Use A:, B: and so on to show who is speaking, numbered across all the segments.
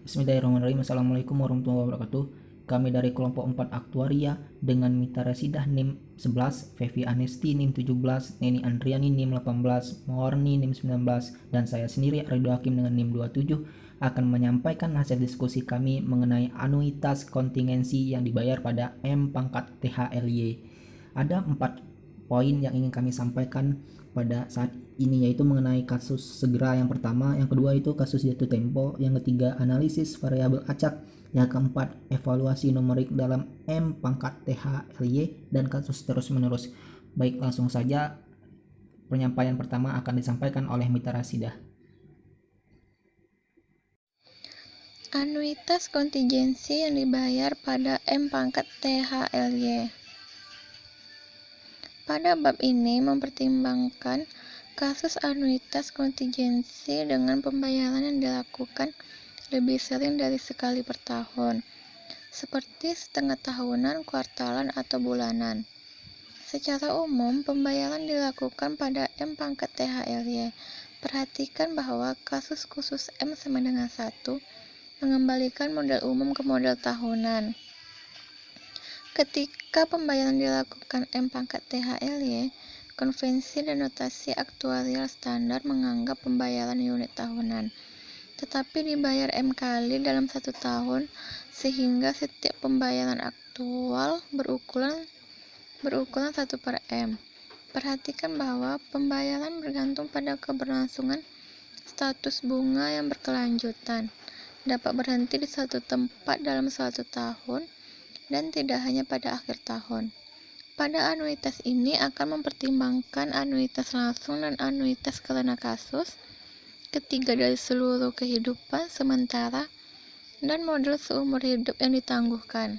A: Bismillahirrahmanirrahim. Assalamualaikum warahmatullahi wabarakatuh. Kami dari kelompok 4 Aktuaria dengan Mita Rasidah NIM 11, Fevi Anesti NIM 17, Neni Andriani NIM 18, Mawarni NIM 19, dan saya sendiri Ridho Hakim dengan NIM 27 akan menyampaikan hasil diskusi kami mengenai anuitas kontingensi yang dibayar pada M pangkat THLY. Ada 4 poin yang ingin kami sampaikan pada saat ini, yaitu mengenai kasus segera yang pertama, yang kedua itu kasus jatuh tempo, yang ketiga analisis variabel acak, yang keempat evaluasi numerik dalam M pangkat THLY, dan kasus terus menerus. Baik, langsung saja penyampaian pertama akan disampaikan oleh Mita Rasidah.
B: Anuitas kontingensi yang dibayar pada M pangkat THLY. Pada bab ini mempertimbangkan kasus anuitas kontingensi dengan pembayaran yang dilakukan lebih sering dari sekali per tahun, seperti setengah tahunan, kuartalan, atau bulanan. Secara umum, pembayaran dilakukan pada M pangkat THLY. Perhatikan bahwa kasus khusus M sama dengan 1 mengembalikan modal umum ke modal tahunan. Ketika pembayaran dilakukan M pangkat THLY, konvensi dan notasi aktuarial standar menganggap pembayaran unit tahunan, tetapi dibayar M kali dalam 1 tahun, sehingga setiap pembayaran aktual berukuran 1 per M. Perhatikan bahwa pembayaran bergantung pada keberlangsungan status bunga yang berkelanjutan, dapat berhenti di suatu tempat dalam 1 tahun, dan tidak hanya pada akhir tahun. Pada anuitas ini akan mempertimbangkan anuitas langsung dan anuitas karena kasus, ketiga dari seluruh kehidupan sementara, dan model seumur hidup yang ditangguhkan.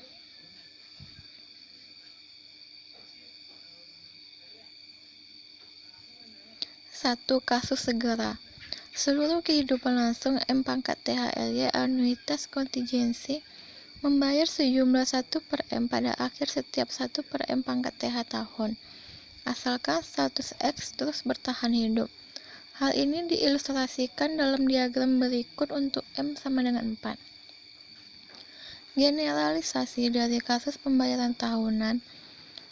B: 1. Kasus segera. Seluruh kehidupan langsung M pangkat THLY anuitas kontingensi membayar sejumlah 1 per M pada akhir setiap 1 per M pangkat TH tahun, asalkan status X terus bertahan hidup. Hal ini diilustrasikan dalam diagram berikut untuk M sama dengan 4. Generalisasi dari kasus pembayaran tahunan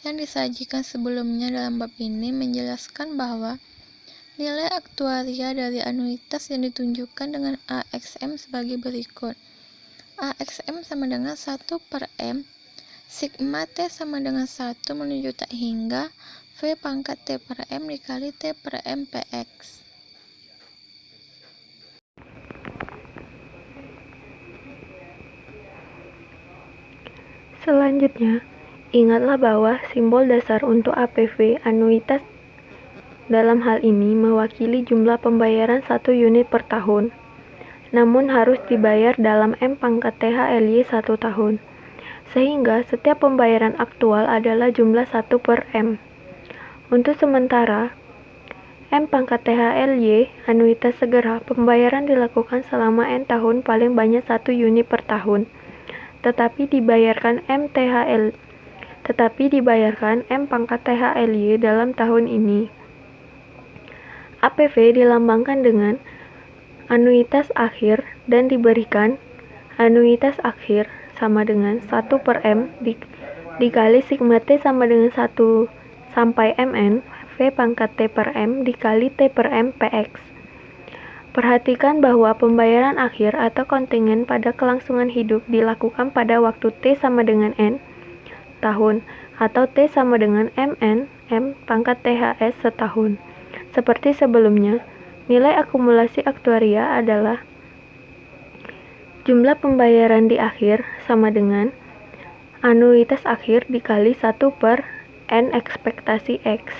B: yang disajikan sebelumnya dalam bab ini menjelaskan bahwa nilai aktuaria dari anuitas yang ditunjukkan dengan AXM sebagai berikut. AXM sama dengan 1 per M, sigma T sama dengan 1 menuju tak hingga V pangkat T per M dikali T per M PX.
C: Selanjutnya, ingatlah bahwa simbol dasar untuk APV anuitas dalam hal ini mewakili jumlah pembayaran 1 unit per tahun, namun harus dibayar dalam M pangkat THLY 1 tahun, sehingga setiap pembayaran aktual adalah jumlah 1 per M. Untuk sementara, M pangkat THLY anuitas segera pembayaran dilakukan selama N tahun paling banyak 1 unit per tahun, tetapi dibayarkan M pangkat THLY dalam tahun ini. APV dilambangkan dengan anuitas akhir dan diberikan anuitas akhir sama dengan 1 per M dikali sigma T sama dengan 1 sampai Mn V pangkat T per M dikali T per M PX. Perhatikan bahwa pembayaran akhir atau kontingen pada kelangsungan hidup dilakukan pada waktu T sama dengan N tahun atau T sama dengan Mn M pangkat THS setahun. Seperti sebelumnya, nilai akumulasi aktuaria adalah jumlah pembayaran di akhir sama dengan anuitas akhir dikali 1 per N ekspektasi X.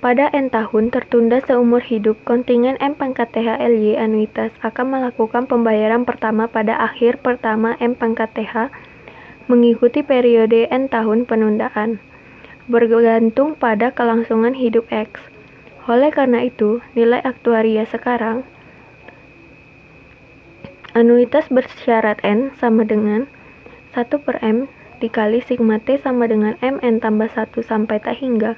C: Pada N tahun tertunda seumur hidup, kontingen M pangkat THLY anuitas akan melakukan pembayaran pertama pada akhir pertama M pangkat TH mengikuti periode N tahun penundaan, bergantung pada kelangsungan hidup X. Oleh karena itu, nilai aktuaria sekarang anuitas bersyarat N sama dengan 1 per M dikali sigma T sama dengan Mn tambah 1 sampai tak hingga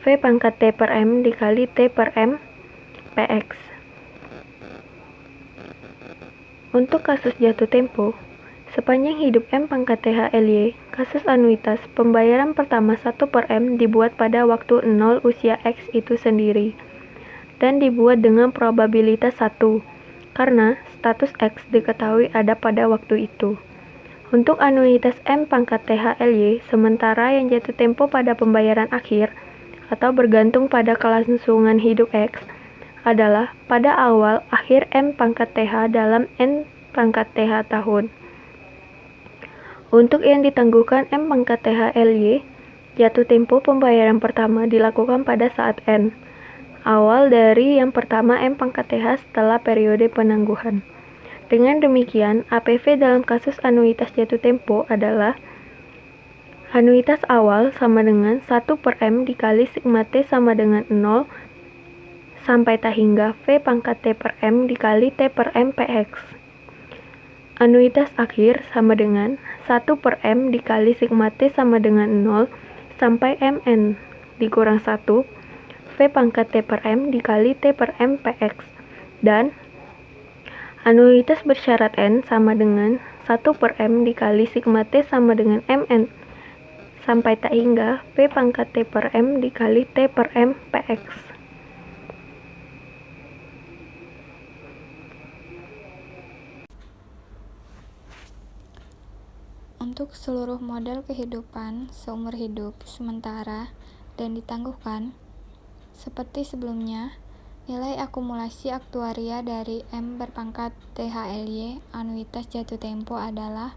C: V pangkat T per M dikali T per M PX. Untuk kasus jatuh tempo, sepanjang hidup M pangkat THLY, kasus anuitas pembayaran pertama 1/M dibuat pada waktu 0 usia X itu sendiri, dan dibuat dengan probabilitas 1, karena status X diketahui ada pada waktu itu. Untuk anuitas M pangkat THLY, sementara yang jatuh tempo pada pembayaran akhir, atau bergantung pada kelangsungan hidup X, adalah pada awal akhir M pangkat TH dalam N pangkat TH tahun. Untuk yang ditangguhkan M pangkat THLY, jatuh tempo pembayaran pertama dilakukan pada saat N, awal dari yang pertama M pangkat TH setelah periode penangguhan. Dengan demikian, APV dalam kasus anuitas jatuh tempo adalah anuitas awal sama dengan 1/M dikali sigma T sama dengan 0 sampai tak hingga V pangkat T/M dikali T/M PX. Anuitas akhir sama dengan 1/M dikali sigma T sama dengan 0 sampai MN dikurang 1 V pangkat T/M dikali T/M PX. Dan anuitas bersyarat N sama dengan 1/M dikali sigma T sama dengan MN sampai tak hingga V pangkat T/M dikali T/M PX.
B: Untuk seluruh model kehidupan seumur hidup sementara dan ditangguhkan, seperti sebelumnya, nilai akumulasi aktuaria dari M berpangkat THLY anuitas jatuh tempo adalah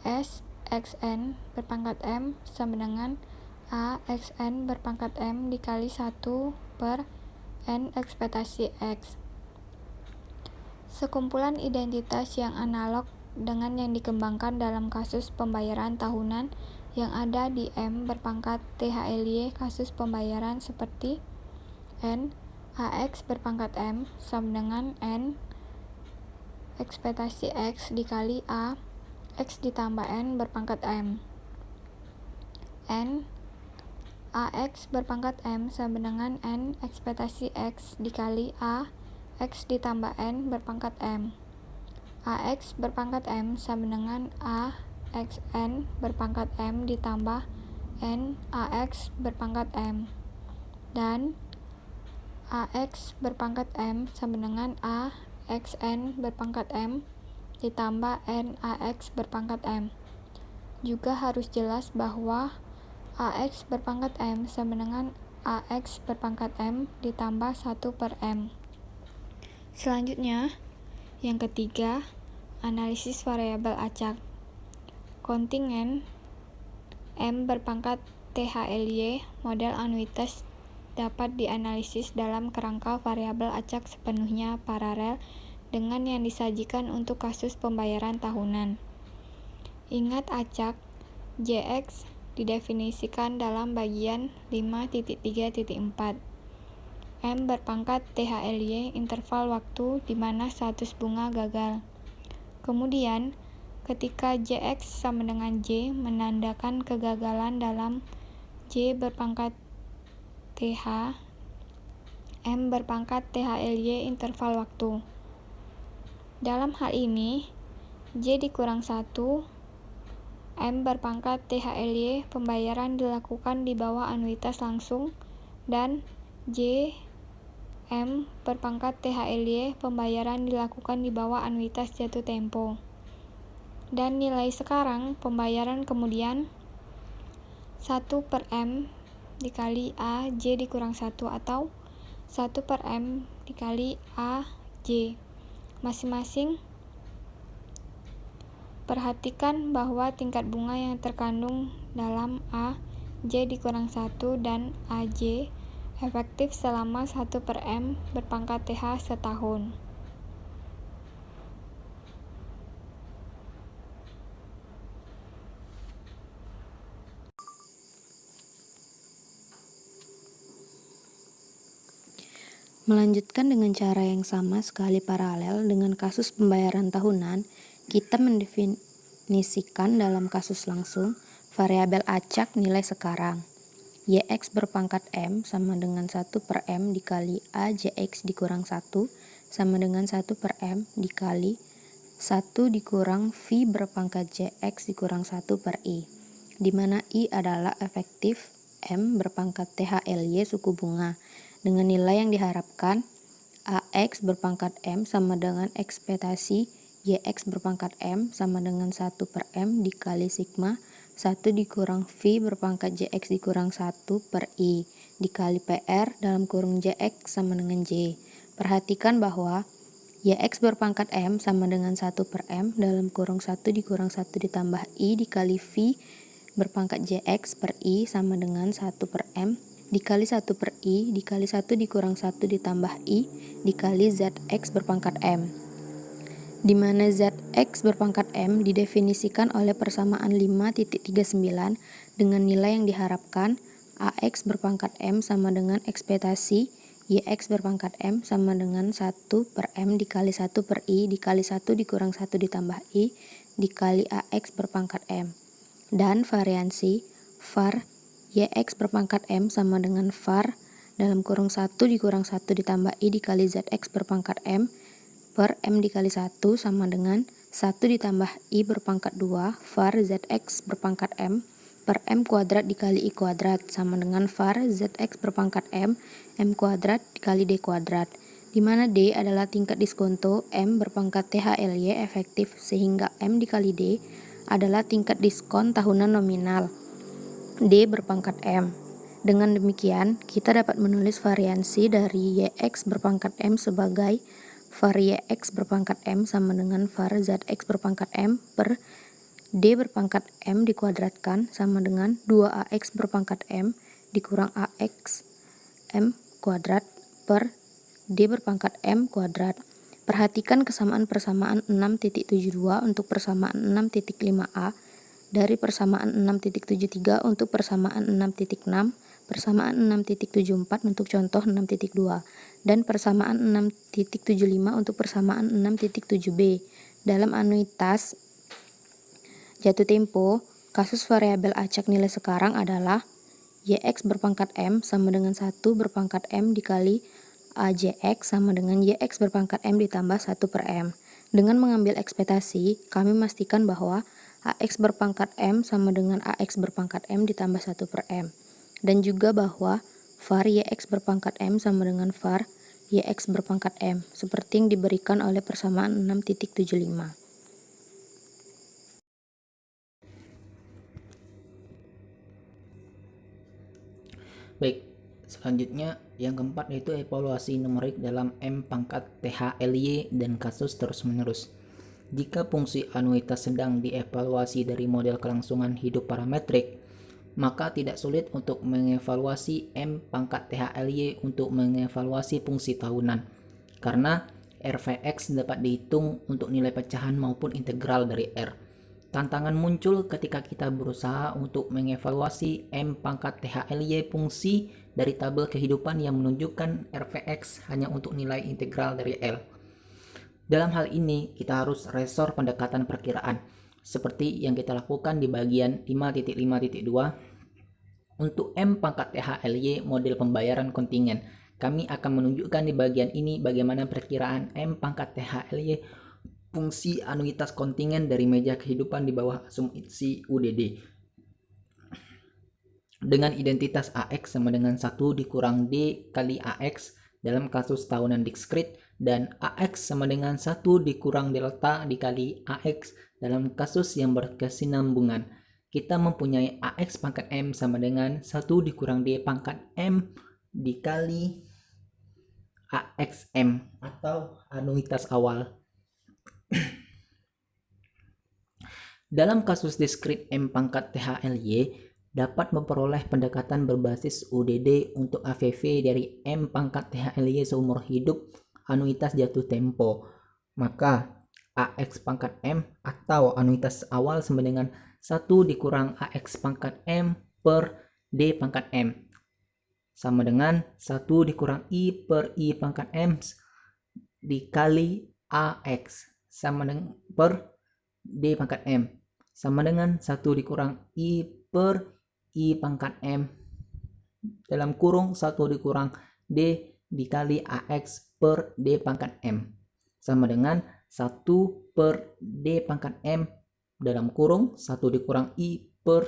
B: S XN berpangkat M sama dengan A XN berpangkat M dikali 1/N ekspektasi X. Sekumpulan identitas yang analog dengan yang dikembangkan dalam kasus pembayaran tahunan yang ada di M berpangkat THLY kasus pembayaran seperti N AX berpangkat M sama dengan N ekspektasi X dikali A X ditambah N berpangkat M. N AX berpangkat M sama dengan N ekspektasi X dikali A X ditambah N berpangkat M. AX berpangkat M sama dengan A XN berpangkat M ditambah N AX berpangkat M. Dan AX berpangkat M sama dengan A XN berpangkat M ditambah N AX berpangkat M. Juga harus jelas bahwa AX berpangkat M sama dengan AX berpangkat M ditambah 1/M. Selanjutnya, yang ketiga, analisis variabel acak. Kontingen M berpangkat THLY model anuitas dapat dianalisis dalam kerangka variabel acak sepenuhnya paralel dengan yang disajikan untuk kasus pembayaran tahunan. Ingat acak JX didefinisikan dalam bagian 5.3.4. M berpangkat THLY interval waktu di mana status bunga gagal. Kemudian, ketika JX sama dengan J menandakan kegagalan dalam J berpangkat TH, M berpangkat THLY interval waktu. Dalam hal ini, J dikurang 1, M berpangkat THLY pembayaran dilakukan di bawah anuitas langsung, dan J M berpangkat THLY pembayaran dilakukan di bawah anuitas jatuh tempo. Dan nilai sekarang pembayaran kemudian 1/M dikali A J dikurang 1 atau 1/M dikali A J masing-masing. Perhatikan bahwa tingkat bunga yang terkandung dalam A J dikurang 1 dan A J efektif selama 1/M berpangkat TH setahun.
D: Melanjutkan dengan cara yang sama sekali paralel dengan kasus pembayaran tahunan, kita mendefinisikan dalam kasus langsung variabel acak nilai sekarang. YX berpangkat M sama dengan 1/M dikali A JX dikurang 1 sama dengan 1/M dikali 1 dikurang V berpangkat JX dikurang 1 per I, di mana I adalah efektif M berpangkat THLY suku bunga, dengan nilai yang diharapkan AX berpangkat M sama dengan ekspektasi YX berpangkat M sama dengan 1 per M dikali sigma 1 dikurang V berpangkat JX dikurang 1 per I dikali PR dalam kurung JX sama dengan J. Perhatikan bahwa YX berpangkat M sama dengan 1 per M dalam kurung 1 dikurang 1 ditambah I dikali V berpangkat JX per I sama dengan 1 per M dikali 1 per I dikali 1 dikurang 1 ditambah I dikali ZX berpangkat M, di mana ZX berpangkat M didefinisikan oleh persamaan 5.39 dengan nilai yang diharapkan AX berpangkat M sama dengan ekspektasi YX berpangkat M sama dengan 1 per M dikali 1 per I dikali 1 dikurang 1 ditambah I dikali AX berpangkat M. Dan variansi var YX berpangkat M sama dengan var dalam kurung 1 dikurang 1 ditambah I dikali ZX berpangkat M per M dikali 1 sama dengan 1 ditambah I berpangkat 2 var ZX berpangkat M per M kuadrat dikali I kuadrat sama dengan var ZX berpangkat M kuadrat dikali D kuadrat, di mana D adalah tingkat diskonto M berpangkat THLY efektif sehingga M dikali D adalah tingkat diskon tahunan nominal D berpangkat M. Dengan demikian, kita dapat menulis variansi dari YX berpangkat M sebagai var YX berpangkat M sama dengan var ZX berpangkat M per D berpangkat M dikuadratkan sama dengan 2AX berpangkat M dikurang AX M kuadrat per D berpangkat M kuadrat. Perhatikan kesamaan-persamaan 6.72 untuk persamaan 6.5a dari persamaan 6.73 untuk persamaan 6.6, persamaan 6.74 untuk contoh 6.2, dan persamaan 6.75 untuk persamaan 6.7b. Dalam anuitas jatuh tempo, kasus variabel acak nilai sekarang adalah YX berpangkat M sama dengan 1 berpangkat M dikali AJX sama dengan YX berpangkat M ditambah 1 per M. Dengan mengambil ekspektasi, kami memastikan bahwa AX berpangkat M sama dengan AX berpangkat M ditambah 1 per M. Dan juga bahwa var YX berpangkat M sama dengan var YX berpangkat M, seperti yang diberikan oleh persamaan 6.75.
A: Baik, selanjutnya yang keempat yaitu evaluasi numerik dalam M pangkat THLY dan kasus terus-menerus. Jika fungsi anuitas sedang dievaluasi dari model kelangsungan hidup parametrik, maka tidak sulit untuk mengevaluasi M pangkat THLY untuk mengevaluasi fungsi tahunan, karena RVX dapat dihitung untuk nilai pecahan maupun integral dari R. Tantangan muncul ketika kita berusaha untuk mengevaluasi M pangkat THLY fungsi dari tabel kehidupan yang menunjukkan RVX hanya untuk nilai integral dari L. Dalam hal ini, kita harus resor pendekatan perkiraan, seperti yang kita lakukan di bagian 5.5.2. Untuk M pangkat THLY model pembayaran kontingen, kami akan menunjukkan di bagian ini bagaimana perkiraan M pangkat THLY fungsi anuitas kontingen dari meja kehidupan di bawah asumsi UDD dengan identitas AX sama dengan 1 dikurang D kali AX dalam kasus tahunan diskrit dan AX sama dengan 1 dikurang delta dikali AX dalam kasus yang berkesinambungan. Kita mempunyai AX pangkat M sama dengan 1 dikurang D pangkat M dikali AXM atau anuitas awal. Dalam kasus diskrit M pangkat THLY dapat memperoleh pendekatan berbasis UDD untuk AVV dari M pangkat THLY seumur hidup anuitas jatuh tempo. Maka AX pangkat M atau anuitas awal sama dengan 1 dikurang AX pangkat M per D pangkat M sama dengan 1 dikurang I per I pangkat M dikali AX sama dengan per D pangkat M sama dengan 1 dikurang I per I pangkat M dalam kurung 1 dikurang D dikali AX per D pangkat M sama dengan 1 per D pangkat M dalam kurung 1 dikurang I per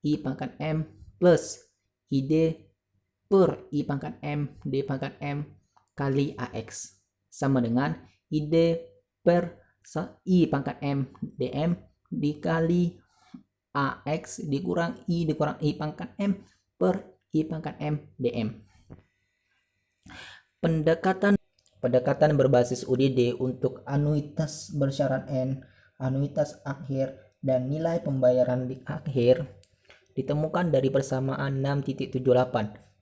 A: I pangkat M plus ID per I pangkat M D pangkat M kali AX sama dengan ID per I pangkat M dm dikali AX dikurang I pangkat M per I pangkat M dm. Pendekatan berbasis UDD untuk anuitas bersyarat N, anuitas akhir, dan nilai pembayaran di akhir ditemukan dari persamaan 6.78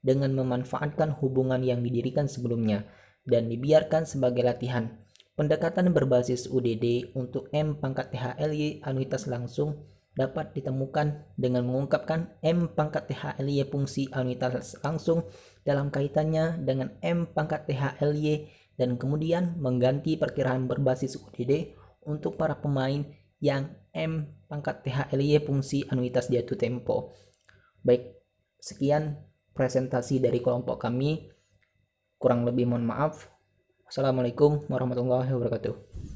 A: dengan memanfaatkan hubungan yang didirikan sebelumnya dan dibiarkan sebagai latihan. Pendekatan berbasis UDD untuk M pangkat THLY anuitas langsung dapat ditemukan dengan mengungkapkan M pangkat THLY fungsi anuitas langsung dalam kaitannya dengan M pangkat THLY dan kemudian mengganti perkiraan berbasis UDD untuk para pemain yang M pangkat THLY fungsi anuitas jatuh tempo. Baik, sekian presentasi dari kelompok kami. Kurang lebih mohon maaf. Assalamualaikum warahmatullahi wabarakatuh.